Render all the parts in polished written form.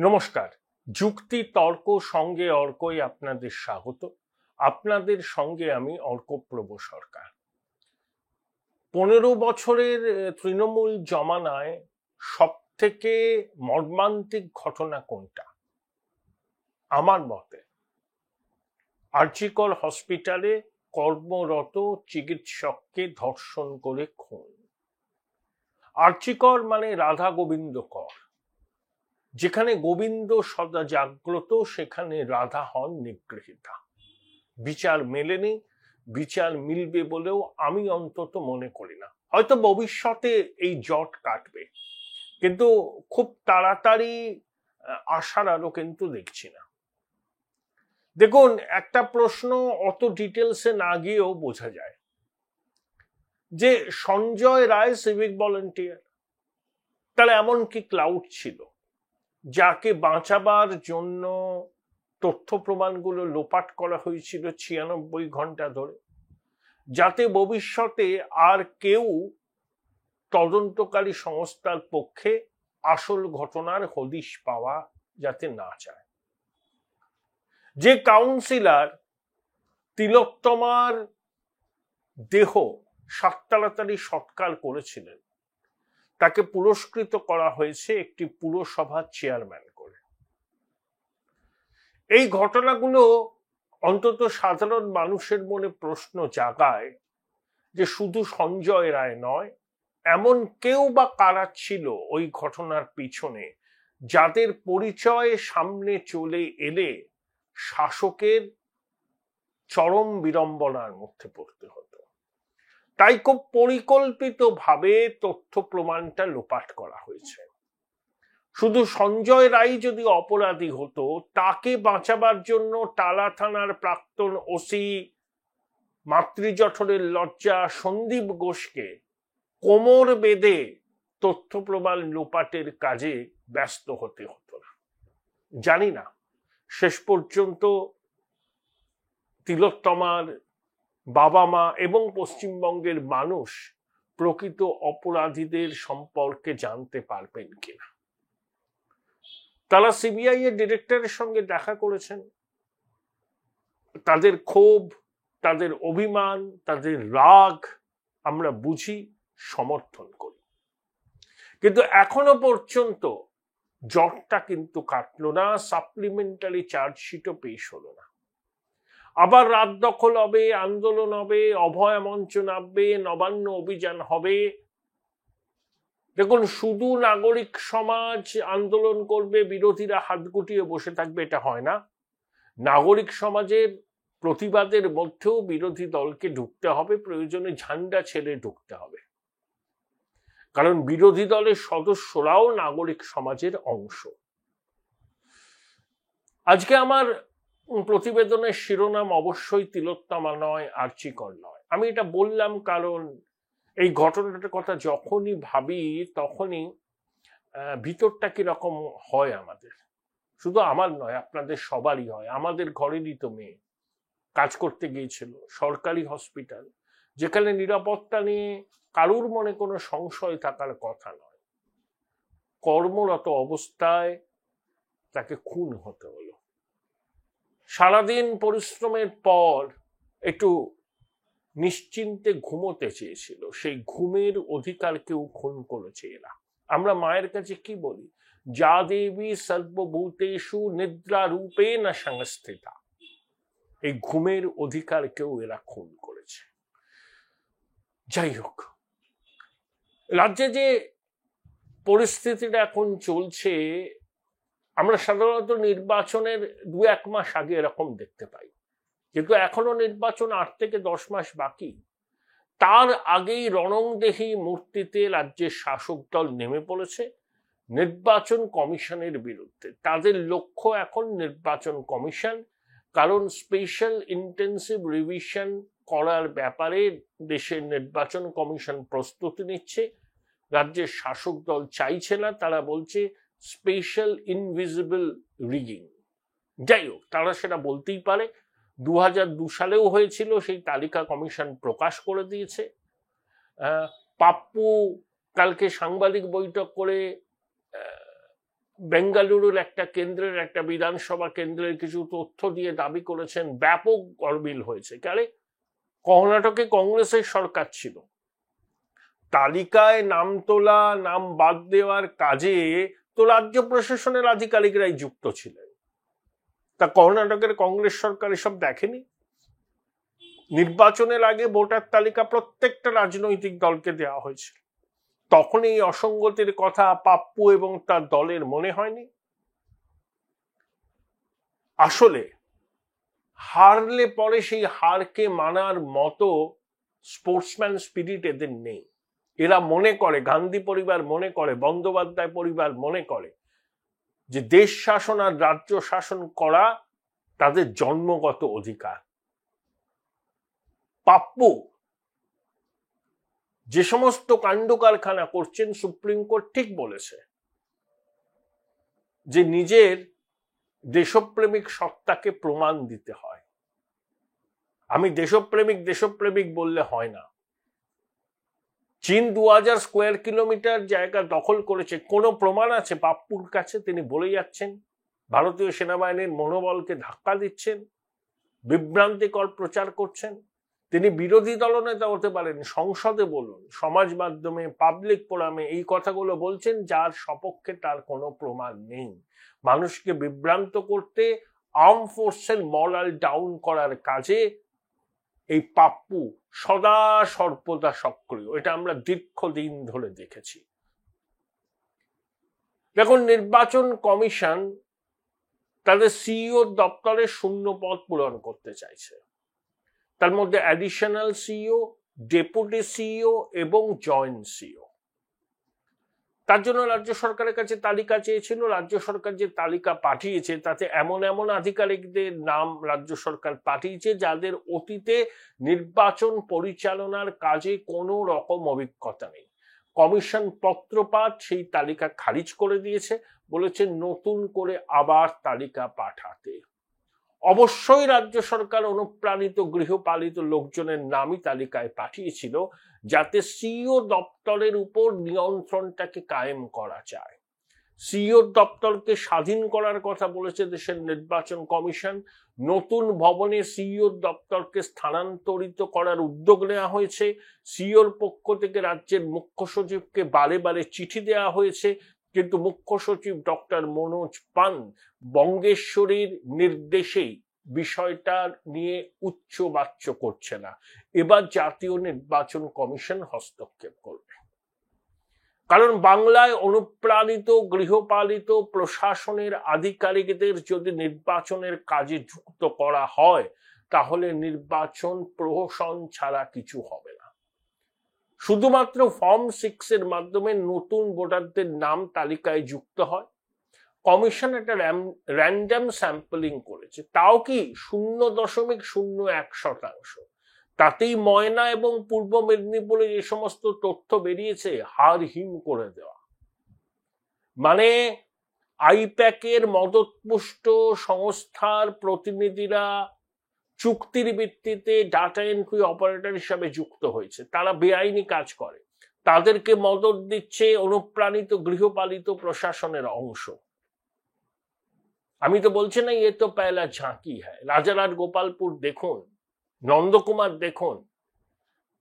নমস্কার। যুক্তি তর্ক সঙ্গে অর্কই আপনাদের স্বাগত। আপনাদের সঙ্গে আমি অর্কপ্রভ সরকার। 15 বছরের তৃণমূল জমানায় সব থেকে মর্মান্তিক ঘটনা কোনটা? আমার মতে আরজি কর হসপিটালে কর্মরত চিকিৎসককে ধর্ষণ করে খুন। আরজি কর মানে রাধা গোবিন্দ কর। যেখানে গোবিন্দ সদা জাগ্রত সেখানে রাধা হন নিগৃহীতা। বিচার মেলেনি, বিচার মিলবে বলেও আমি অন্তত মনে করি না। হয়তো ভবিষ্যতে এই জট কাটবে, কিন্তু খুব তাড়াতাড়ি আশার আলো কিন্তু দেখছি না। দেখুন, একটা প্রশ্ন অত ডিটেলসে না গিয়েও বোঝা যায় যে সঞ্জয় রায় সিভিক ভলেন্টিয়ার, তাহলে এমন কি ক্লাউড ছিল যাকে বাঁচাবার জন্য তথ্য প্রমাণগুলো লোপাট করা হয়েছিল 96 ঘন্টা ধরে, যাতে ভবিষ্যতে আর কেউ তদন্তকারী সংস্থার পক্ষে আসল ঘটনার হদিশ পাওয়া যাতে না চায়। যে কাউন্সিলর তিলোত্তমার দেহ 7 তাড়াতাড়ি সৎকার করেছিলেন, তাকে পুরস্কৃত করা হয়েছে একটি পুরসভার চেয়ারম্যান করে। এই ঘটনাগুলো অন্তত সাধারণ মানুষের মনে প্রশ্ন জাগায় যে শুধু সঞ্জয় রায় নয়, এমন কেউ বা কারা ছিল ওই ঘটনার পিছনে, যাদের পরিচয় সামনে চলে এলে শাসকের চরম বিড়ম্বনার মধ্যে পড়তে হতো। তাই খুব পরিকল্পিতভাবে তথ্য প্রমাণটা লোপাট করা হয়েছে। শুধু সঞ্জয় রায় যদি অপরাধী হতো, তাকে বাঁচাবার জন্য টালা থানার প্রাক্তন ওসি মাতৃজঠরের লজ্জা সন্দীপ ঘোষকে কোমর বেঁধে তথ্য প্রমাণ লোপাটের কাজে ব্যস্ত হতে হতো না। জানি না শেষ পর্যন্ত তিলোত্তমার বাবা মা এবং পশ্চিমবঙ্গের মানুষ প্রকৃত অপরাধীদের সম্পর্কে জানতে পারবেন কিনা। তারা সিবিআই এর ডিরেক্টরের সঙ্গে দেখা করেছেন, তাদের ক্ষোভ, তাদের অভিমান, তাদের রাগ আমরা বুঝি, সমর্থন করি, কিন্তু এখনো পর্যন্ত জটটা কিন্তু কাটলো না। সাপ্লিমেন্টারি চার্জশিটও পেশ হলো না। আবার রাত দখল হবে, আন্দোলন হবে, অভয় মঞ্চ নামবে, নবান্ন অভিযান হবে। দেখুন, শুধু নাগরিক সমাজ আন্দোলন করবে, বিরোধীরা হাত গুটিয়ে বসে থাকবে, এটা হয় না। নাগরিক সমাজের প্রতিবাদের মধ্যেও বিরোধী দলকে ঢুকতে হবে, প্রয়োজনে ঝান্ডা ছেড়ে ঢুকতে হবে, কারণ বিরোধী দলের সদস্যরাও নাগরিক সমাজের অংশ। আজকে আমার প্রতিবেদনের শিরোনাম অবশ্যই তিলোত্তমা নয়, আরজি কর নয়। আমি এটা বললাম কারণ এই ঘটনাটার কথা যখনই ভাবি তখনই ভিতরটা কিরকম হয় আমাদের। শুধু আমার নয়, আপনাদের সবারই হয়। আমাদের ঘরেরই তো মেয়ে কাজ করতে গিয়েছিল সরকারি হসপিটাল, যেখানে নিরাপত্তা নিয়ে কারুর মনে কোনো সংশয় থাকার কথা নয়। কর্মরত অবস্থায় তাকে খুন হতে হলো। সারাদিন পরিশ্রমের পর একটু নিশ্চিন্তে ঘুমোতে চেয়েছিল, সেই ঘুমের অধিকার কেউ খুন করেছে এরা। আমরা মায়ের কাছে কি বলি? যা দেবী সর্বভূতেষু নিদ্রা রূপে না সংস্থিতা। এই ঘুমের অধিকার কেউ এরা খুন করেছে। যাই হোক, রাজ্যে যে পরিস্থিতিটা এখন চলছে, আমরা সাধারণত নির্বাচনের 2-1 মাস আগে এরকম দেখতে পাই, কিন্তু এখনো নির্বাচন 8 থেকে 10 মাস বাকি। তার আগেই রণংদেহী মূর্তিতে রাজ্যের শাসক দল নেমে পড়েছে নির্বাচন কমিশনের বিরুদ্ধে। তাদের লক্ষ্য এখন নির্বাচন কমিশন, কারণ স্পেশাল ইন্টেন্সিভ রিভিশন করার ব্যাপারে দেশের নির্বাচন কমিশন প্রস্তুতি নিচ্ছে। রাজ্যের শাসক দল চাইছে না, তারা বলছে স্পেশাল ইনভিজিবল রিগিং। যাই হোক, তারা সেটা বলতেই পারে। 2002 সালেও হয়েছিল, সেই তালিকা কমিশন প্রকাশ করে দিয়েছে। পাপ্পু কালকে সাংবাদিক বৈঠক করে বেঙ্গালুরুর একটা কেন্দ্রের, একটা বিধানসভা কেন্দ্রের কিছু তথ্য দিয়ে দাবি করেছেন, ব্যাপক গরমিল হয়েছে। কারণ কর্ণাটকে কংগ্রেসের সরকার ছিল, তালিকায় নাম তোলা, নাম বাদ দেওয়ার কাজে তো রাজ্য প্রশাসনের আধিকারিকরাই যুক্ত ছিলেন। তা কর্ণাটকের কংগ্রেস সরকার এসব দেখেনি? নির্বাচনের আগে ভোটার তালিকা প্রত্যেকটা রাজনৈতিক দলকে দেওয়া হয়েছিল, তখন এই অসঙ্গতির কথা পাপ্পু এবং তার দলের মনে হয়নি? আসলে হারলে পরে সেই হারকে মানার মতো স্পোর্টসম্যান স্পিরিট এদের নেই। এরা মনে করে, গান্ধী পরিবার মনে করে, বন্দ্যোপাধ্যায় পরিবার মনে করে যে দেশ শাসন আর রাজ্য শাসন করা তাদের জন্মগত অধিকার। পাপ্পু যে সমস্ত কাণ্ড কারখানা করছেন, সুপ্রিম কোর্ট ঠিক বলেছে যে নিজের দেশপ্রেমিক সত্তাকে প্রমাণ দিতে হয়। আমি দেশপ্রেমিক বললে হয় না। চীন 2000 স্কোয়ার কিলোমিটার জায়গা দখল করেছে, কোনো প্রমাণ আছে পাপ্পুর কাছে? তিনি বলে যাচ্ছেন, ভারতীয় সেনাবাহিনীর মনোবলকে ধাক্কা দিচ্ছেন, বিভ্রান্তিকর প্রচার করছেন। তিনি বিরোধী দলনেতা হতে পারেন, সংসদে বলুন, সমাজ মাধ্যমে, পাবলিক ফোরামে এই কথাগুলো বলছেন, যার সপক্ষে তার কোনো প্রমাণ নেই। মানুষকে বিভ্রান্ত করতে, আর্ম ফোর্সের মরাল ডাউন করার কাজে এই পাপ্পু সদা সর্বদা সক্রিয়। এটা আমরা দীর্ঘদিন ধরে দেখেছি। দেখুন, নির্বাচন কমিশন তাদের সিইও দপ্তরে শূন্য পদ পূরণ করতে চাইছে। তার মধ্যে অ্যাডিশনাল সিইও, ডেপুটি সিইও এবং জয়েন্ট সিইও। তার জন্য রাজ্য সরকারের কাছে তালিকা চেয়েছিল। রাজ্য সরকার যে তালিকা পাঠিয়েছে তাতে এমন এমন আধিকারিকদের নাম রাজ্য সরকার পাঠিয়েছে যাদের অতীতে নির্বাচন পরিচালনার কাজে কোনো রকম অভিজ্ঞতা নেই। কমিশন পত্রপাঠ সেই তালিকা খারিজ করে দিয়েছে, বলেছে নতুন করে আবার তালিকা পাঠাতে। অবশ্যই রাজ্য সরকার অনুপ্রাণিত গৃহপালিত লোকজনের নামই তালিকায় পাঠিয়েছিল, যাতে সিইও দপ্তরের উপর নিয়ন্ত্রণটাকে কায়েম করা যায়। সিইও দপ্তরকে স্বাধীন করার কথা বলেছে দেশের নির্বাচন কমিশন। নতুন ভবনে সিইও দপ্তরকে স্থানান্তরিত করার উদ্যোগ নেওয়া হয়েছে। সিইওর পক্ষ থেকে রাজ্যের মুখ্য সচিবকে বারে বারে চিঠি দেওয়া হয়েছে, কিন্তু মুখ্য সচিব ডক্টর মনোজ পান বঙ্গেশ্বরীর নির্দেশেই বিষয়টা নিয়ে উচ্চবাচ্য করছে না। এবার জাতীয় নির্বাচন কমিশন হস্তক্ষেপ করবে। কারণ বাংলায় অনুপ্রাণিত গৃহপালিত প্রশাসনের আধিকারিকদের যদি নির্বাচনের কাজে যুক্ত করা হয়, তাহলে নির্বাচন প্রহসন ছাড়া কিছু হবে না। শুধুমাত্র ফর্ম 6 এর মাধ্যমে নতুন ভোটারদের নাম তালিকায় যুক্ত হয়। কমিশন একটা র্যান্ডম স্যাম্পলিং করেছে, তাও কি 0.01%। তাতেই ময়না এবং পূর্ব মেদিনীপুরে যে সমস্ত তথ্য বেরিয়েছে হাড় হিম করে দেওয়া। মানে আইপ্যাকের মদতপুষ্ট সংস্থার প্রতিনিধিরা চুক্তির ভিত্তিতে ডাটা এন্ট্রি অপারেটর হিসাবে যুক্ত হয়েছে, তারা বেআইনি কাজ করে, তাদেরকে মদত দিচ্ছে অনুপ্রাণিত গৃহপালিত প্রশাসনের অংশ। আমি তো বলছি না এ তো পয়লা ঝাঁকি হ্যায়। রাজারহাট গোপালপুর দেখুন, নন্দকুমার দেখুন,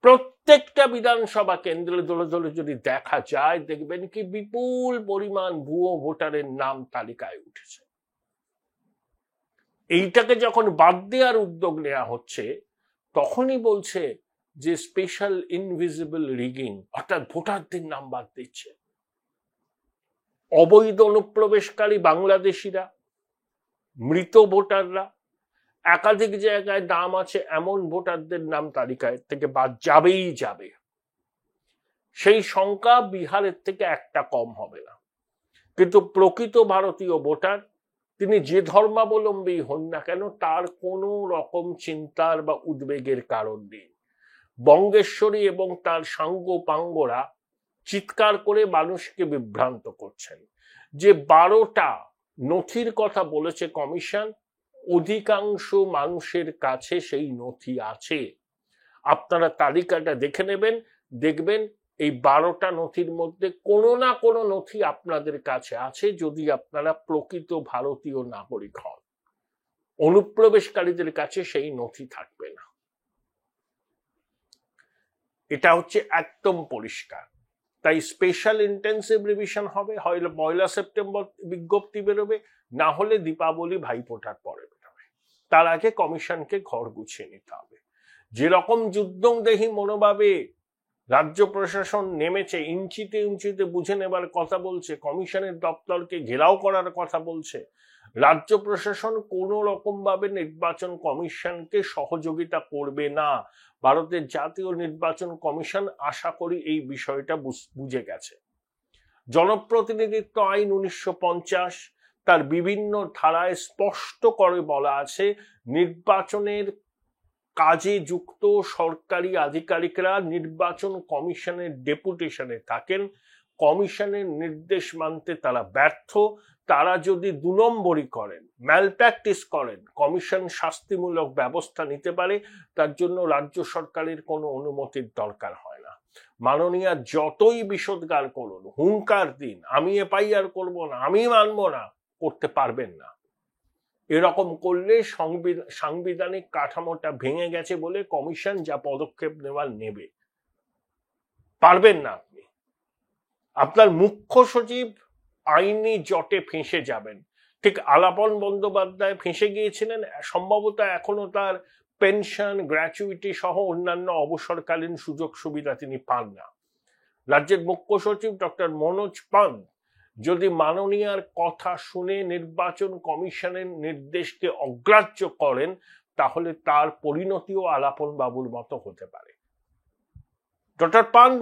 প্রত্যেকটা বিধানসভা কেন্দ্রে দলে দলে যদি দেখা যায়, দেখবেন কি বিপুল পরিমাণ ভুয়ো ভোটারের নাম তালিকায় উঠেছে। এইটাকে যখন বাদ দেওয়ার উদ্যোগ নেওয়া হচ্ছে, তখনই বলছে যে স্পেশাল ইনভিজিবল রিগিং, অর্থাৎ ভোটারদের নাম বাদ দিচ্ছে। অবৈধ অনুপ্রবেশকারী বাংলাদেশিরা, মৃত ভোটাররা, একাধিক জায়গায় নাম আছে এমন ভোটারদের নাম তালিকায় থেকে বাদ যাবেই যাবে। সেই সংখ্যা বিহারের থেকে একটা কম হবে না। কিন্তু প্রকৃত ভারতীয় ভোটার, তিনি যে ধর্মাবলম্বী হন না কেন, তার কোনো রকম চিন্তার বা উদ্বেগের কারণ নেই। বঙ্গেশ্বরী এবং তার সাঙ্গ পাঙ্গরা চিৎকার করে মানুষকে বিভ্রান্ত করছেন। যে 12টা নথির কথা বলেছে কমিশন, অধিকাংশ মানুষের কাছে সেই নথি আছে। আপনারা তালিকাটা দেখে নেবেন, দেখবেন এই 12টা নথির মধ্যে কোনো না কোনো নথি আপনাদের কাছে আছে যদি আপনারা প্রকৃত ভারতীয় নাগরিক হন। অনুপ্রবেশকারীদের কাছে সেই নথি থাকবে না, এটা হচ্ছে একদম পরিষ্কার। তাই স্পেশাল ইন্টেন্সিভ রিভিশন হবে, হয় 1 সেপ্টেম্বর বিজ্ঞপ্তি বেরোবে, না হলে দীপাবলি ভাইফোঁটার পরে বেরোবে। তার আগে কমিশনকে ঘর গুছিয়ে নিতে হবে। যেরকম যুদ্ধংদেহী মনোভাবে রাজ্য প্রশাসন নেমেছে, ইঞ্চিতে ইঞ্চিতে বুঝে নেবার কথা বলছে, কমিশনের দপ্তরকে ঘেরাও করার কথা বলছে, রাজ্য প্রশাসন কোনো রকম ভাবে নির্বাচন কমিশনকে সহযোগিতা করবে না। ভারতের জাতীয় নির্বাচন কমিশন আশা করি এই বিষয়টা বুঝে গেছে। জনপ্রতিনিধিত্ব আইন 1950 তার বিভিন্ন ধারায় স্পষ্ট করে বলা আছে, নির্বাচনের কাজে যুক্ত সরকারি আধিকারিকরা নির্বাচন কমিশনের ডেপুটেশনে থাকেন। কমিশনের নির্দেশ মানতে তারা ব্যর্থ, তারা যদি 2 নম্বরই করেন, ম্যালপ্র্যাকটিস করেন, কমিশন শাস্তিমূলক ব্যবস্থা নিতে পারে। তার জন্য রাজ্য সরকারের কোনো অনুমতির দরকার হয় না। মাননীয় যতই বিষোদ্গার করুন, হুঙ্কার দিন, আমি এফআইআর করব না, আমি মানব না, করতে পারবেন না। এরকম করলে সাংবিধানিক কাঠামোটা ভেঙে গেছে বলে কমিশন যা পদক্ষেপ নেওয়ার নেবে, পারবেন না আপনি। আপনার মুখ্য সচিব আইনি জটে ফেঁসে যাবেন, ঠিক আলাপন বন্দ্যোপাধ্যায় ফেঁসে গিয়েছিলেন। সম্ভবত এখনো তার পেনশন, গ্র্যাচুইটি সহ অন্যান্য অবসরকালীন সুযোগ সুবিধা তিনি পান না। রাজ্যের মুখ্য সচিব ডক্টর মনোজ পান্ত যদি মাননীয়ার কথা শুনে নির্বাচন কমিশনের নির্দেশকে অগ্রাহ্য করেন, তাহলে তার পরিণতিও আলাপন বাবুর মতো হতে পারে। ডক্টর পান্ত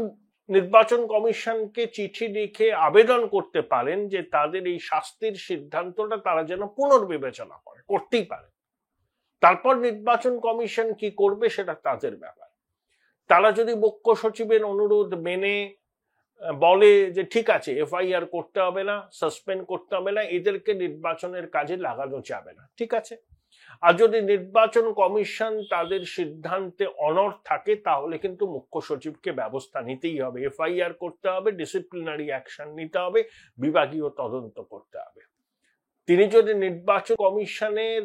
নির্বাচন কমিশনকে চিঠি লিখে আবেদন করতে পারেন যে তাদের এই শাস্তির সিদ্ধান্তটা তারা যেন পুনর্বিবেচনা করে, করতেই পারে। তারপর নির্বাচন কমিশন কি করবে সেটা তাদের ব্যাপার। তারা যদি মুখ্য সচিবের অনুরোধ মেনে বলে যে ঠিক আছে, এফআইআর করতে হবে না, সাসপেন্ড করতে হবে না, এদেরকে নির্বাচনের কাজে লাগানো যাবে না, ঠিক আছে। আর যদি নির্বাচন কমিশন তাদের সিদ্ধান্তে অনড় থাকে, তাহলে কিন্তু মুখ্য সচিবকে ব্যবস্থা নিতেই হবে, এফআইআর করতে হবে, ডিসিপ্লিনারি অ্যাকশন নিতে হবে, বিভাগীয় তদন্ত করতে হবে। তিনি যদি নির্বাচন কমিশনের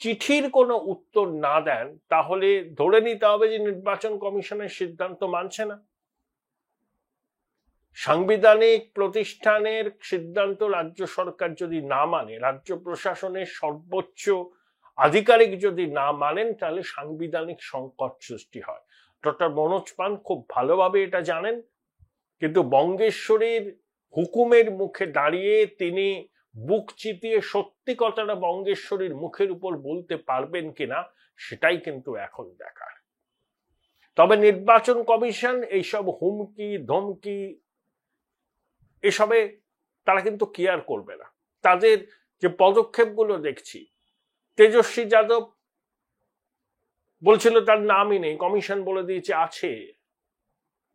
চিঠির কোনো উত্তর না দেন, তাহলে ধরে নিতে হবে যে নির্বাচন কমিশনের সিদ্ধান্ত মানছে না। সাংবিধানিক প্রতিষ্ঠানের সিদ্ধান্ত রাজ্য সরকার যদি না মানে, রাজ্য প্রশাসনের সর্বোচ্চ আধিকারিক যদি না মানেন, তাহলে সাংবিধানিক সংকট সৃষ্টি হয়। ডক্টর মনোজ পান্ত খুব ভালোভাবে এটা জানেন, কিন্তু বঙ্গেশ্বরীর হুকুমের মুখে দাঁড়িয়ে তিনি বুক চিতিয়ে সত্যি কথাটা বঙ্গেশ্বরীর মুখের উপর বলতে পারবেন কিনা, সেটাই কিন্তু এখন দেখার। তবে নির্বাচন কমিশন এইসব হুমকি ধমকি এসবে তারা কিন্তু কেয়ার করবে না। তাদের যে পদক্ষেপগুলো দেখছি, তেজস্বী যাদব বলছিল তার নামই নেই, কমিশন বলে দিয়েছে আছে,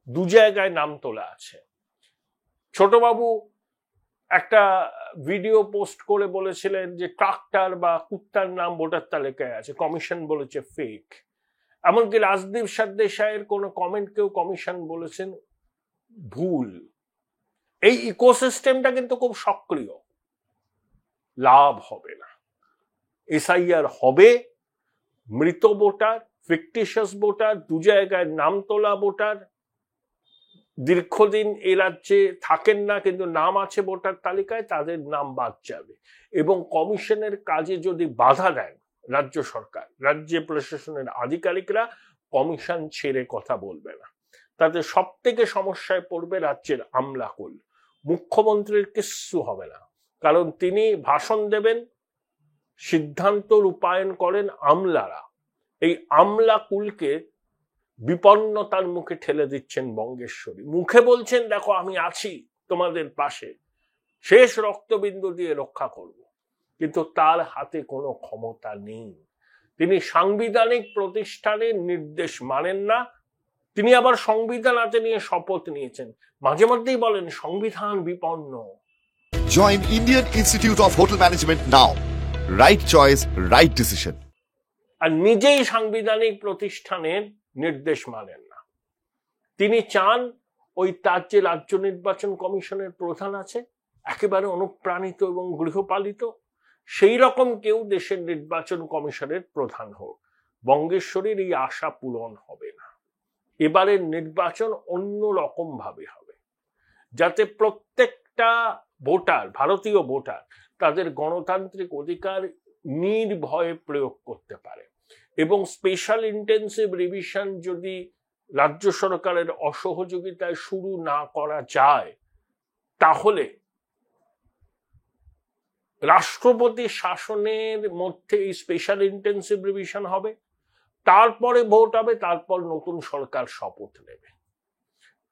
2 জায়গায় নাম তোলা আছে। ছোটবাবু একটা ভিডিও পোস্ট করে বলেছিলেন যে ট্রাক্টর বা কুত্তার নাম ভোটার তালিকায় আছে, কমিশন বলেছে ফেক। এমনকি রাজদীপ সরদেশাইয়ের কোনো কমেন্টকেও কমিশন বলেছেন ভুল। এই ইকোসিস্টেমটা কিন্তু খুব সক্রিয়, লাভ হবে না। এসআইআর হবে, মৃত ভোটার, ফিকটিশিয়াস ভোটার, 2 জায়গায় নাম তোলা ভোটার, দীর্ঘদিন এ রাজ্যে থাকেন না কিন্তু নাম আছে ভোটার তালিকায়, তাদের নাম বাদ যাবে। এবং কমিশনের কাজে যদি বাধা দেন রাজ্য সরকার, রাজ্য প্রশাসনের আধিকারিকরা, কমিশন ছেড়ে কথা বলবে না। তাতে সব থেকে সমস্যায় পড়বে রাজ্যের আমলাকুল। মুখ্যমন্ত্রীর কিচ্ছু হবে না, কারণ তিনি ভাষণ দেবেন, সিদ্ধান্ত রূপায়ণ করেন আমলারা। এই আমলাকুলকে বিপন্নতার মুখে ঠেলে দিচ্ছেন বঙ্গেশ্বরী। মুখে বলছেন দেখো আমি আছি তোমাদের পাশে, শেষ রক্তবিন্দু দিয়ে রক্ষা করব, কিন্তু তার হাতে কোনো ক্ষমতা নেই। তিনি সাংবিধানিক প্রতিষ্ঠানের নির্দেশ মানেন না। তিনি আবার সংবিধান হাতে নিয়ে শপথ নিয়েছেন, মাঝে মধ্যেই বলেন সংবিধান বিপন্ন। Join Indian Institute of Hotel Management now. Right choice, right decision. আর নিজেই সাংবিধানিক প্রতিষ্ঠানের নির্দেশ মানেন না। তিনি চান তার যে রাজ্য নির্বাচন কমিশনের প্রধান আছে একেবারে অনুপ্রাণিত এবং গৃহপালিত, সেই রকম কেউ দেশের নির্বাচন কমিশনের প্রধান হোক, বঙ্গেশ্বরীর এই আশা পূরণ হবে না। এবারের নির্বাচন অন্য রকম ভাবে হবে, যাতে প্রত্যেকটা ভোটার, ভারতীয় ভোটার, তাদের গণতান্ত্রিক অধিকার নির্ভয়ে প্রয়োগ করতে পারে। এবং স্পেশাল ইন্টেন্সিভ রিভিশন যদি রাজ্য সরকারের অসহযোগিতায় শুরু না করা যায়, তাহলে রাষ্ট্রপতি শাসনের মধ্যে এই স্পেশাল ইন্টেন্সিভ রিভিশন হবে, তারপরে ভোট হবে, তারপর নতুন সরকার শপথ নেবে।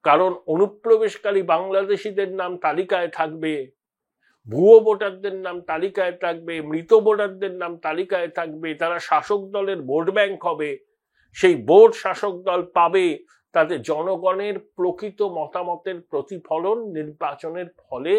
কারণ অনুপ্রবেশকারী বাংলাদেশিদের নাম তালিকায় থাকবে, ভুয়ো ভোটারদের নাম তালিকায় থাকবে, মৃত ভোটারদের নাম তালিকায় থাকবে, তারা শাসক দলের ভোট ব্যাংক হবে, সেই ভোট শাসক দল পাবে, তাতে জনগণের প্রকৃত মতামতের প্রতিফলন নির্বাচনের ফলে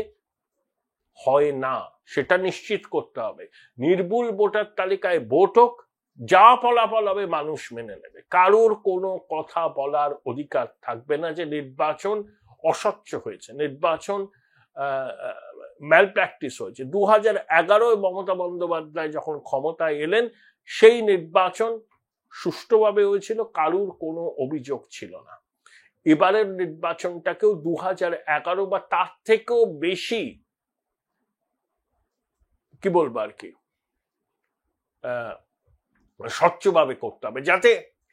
হয় না, সেটা নিশ্চিত করতে হবে। নির্ভুল ভোটার তালিকায় ভোট হোক, যা ফলাফল হবে মানুষ মেনে নেবে, কারোর কোনো কথা বলার অধিকার থাকবে না যে নির্বাচন অস্বচ্ছ হয়েছে, নির্বাচন ম্যাল প্র্যাকটিস হয়েছে। 2011 মমতা বন্দ্যোপাধ্যায় যখন ক্ষমতায় এলেন, সেই নির্বাচন সুষ্ঠুভাবে হয়েছিল, কারোর কোনো অভিযোগ ছিল না। এবারের নির্বাচনটাকেও 2011 বা তার থেকেও বেশি কি বলবো আর কি স্বচ্ছভাবে করতে হবে, যাতে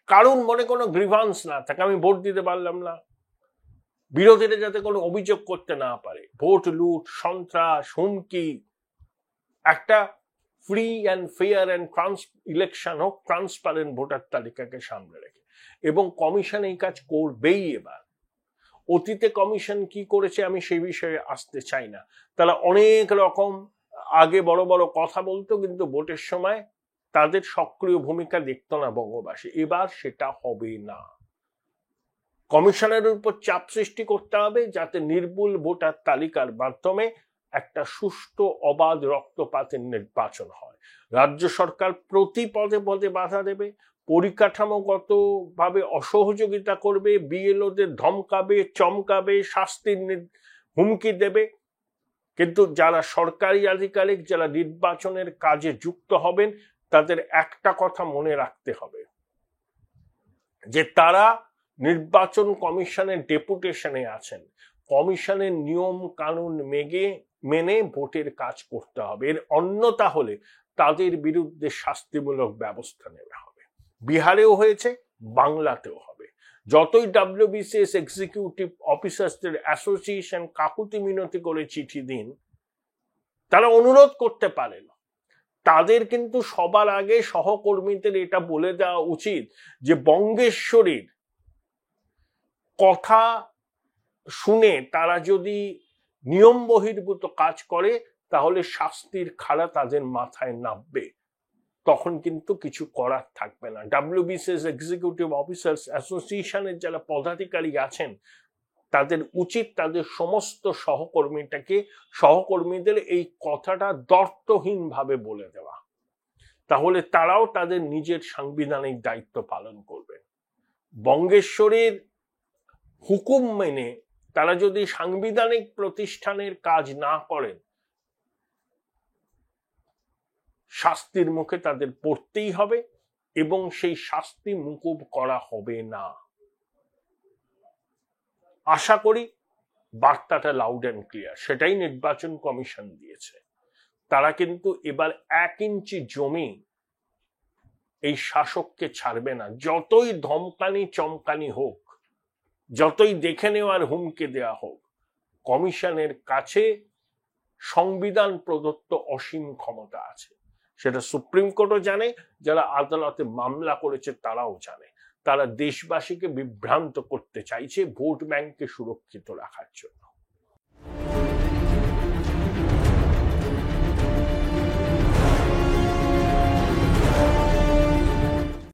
কারণ মনে কোনো গ্রিভান্স না থাকে, আমি ভোট দিতে পারলাম না, বিরোধীরা যাতে কোনো অভিযোগ করতে না পারে, ভোট লুট, সন্ত্রাস, হুমকি। একটা free and fair and election হোক, ট্রান্সপারেন্ট ভোটার তালিকাকে সামনে রেখে। এবং কমিশন এই কাজ করবেই এবার। অতীতে কমিশন কি করেছে আমি সেই বিষয়ে আসতে চাই না, তারা অনেক রকম আগে বড় বড় কথা বলতো, কিন্তু ভোটের সময় তাদের সক্রিয় ভূমিকা দেখতো না বঙ্গবাসী। এবার সেটা হবে না। কমিশনের উপর চাপ সৃষ্টি করতে হবে, যাতে নির্ভুল ভোটার তালিকার মাধ্যমে একটা সুষ্ঠু অবাধ রক্তপাতের নির্বাচন হয়। রাজ্য সরকার প্রতি পদে পদে বাধা দেবে, পরিকাঠামোগত ভাবে অসহযোগিতা করবে, বিএলওদের ধমকাবে, চমকাবে, শাস্তির হুমকি দেবে। কিন্তু যারা সরকারি আধিকারিক, যারা নির্বাচনের কাজে যুক্ত হবেন, তাদের একটা কথা মনে রাখতে হবে, যে তারা নির্বাচন কমিশনের ডেপুটেশনে আছেন, কমিশনের নিয়ম কানুন মেনে ভোটের কাজ করতে হবে। এর অন্যতা হলে তাদের বিরুদ্ধে শাস্তিমূলক ব্যবস্থা নেওয়া হবে। বিহারেও হয়েছে, বাংলাতেও হবে। যতই WBCS এক্সিকিউটিভ অফিসারদের অ্যাসোসিয়েশন কাকুতি মিনতি করে চিঠি দিন, তারা অনুরোধ করতে পারেন, তাদের কিন্তু সবার আগে সহকর্মীদের এটা বলে দেওয়া উচিত যে বঙ্গেশ্বরীর কথা শুনে তারা যদি নিয়ম বহির্ভূত কাজ করে, তাহলে শাস্তির খাড়া তাদের মাথায় নামবে, তখন কিন্তু কিছু করার থাকবে না। WBCS এক্সিকিউটিভ অফিসার্স অ্যাসোসিয়েশনের যারা পদাধিকারী আছেন, তাদের উচিত তাদের সমস্ত সহকর্মীদের এই কথাটা দ্বর্থহীনভাবে বলে দেওয়া, তাহলে তারাও তাদের নিজের সাংবিধানিক দায়িত্ব পালন করবে। বঙ্গেশ্বরীর হুকুম মেনে তারা যদি সাংবিধানিক প্রতিষ্ঠানের কাজ না করেন, শাস্তির মুখে তাদের পড়তেই হবে, এবং সেই শাস্তি মুকুব করা হবে না। আশা করি বার্তাটা লাউড অ্যান্ড ক্লিয়ার, সেটাই নির্বাচন কমিশন দিয়েছে। তারা কিন্তু এবার 1 ইঞ্চি জমি এই শাসককে ছাড়বে না, যতই ধমকানি চমকানি হোক, যতই দেখে নেওয়ার হুমকি দেওয়া হোক। কমিশনের কাছে সংবিধান প্রদত্ত অসীম ক্ষমতা আছে, সেটা সুপ্রিম কোর্টও জানে, যারা আদালতে মামলা করেছে তারাও জানে। তারা দেশবাসীকে বিভ্রান্ত করতে চাইছে ভোট ব্যাংককে সুরক্ষিত রাখার জন্য।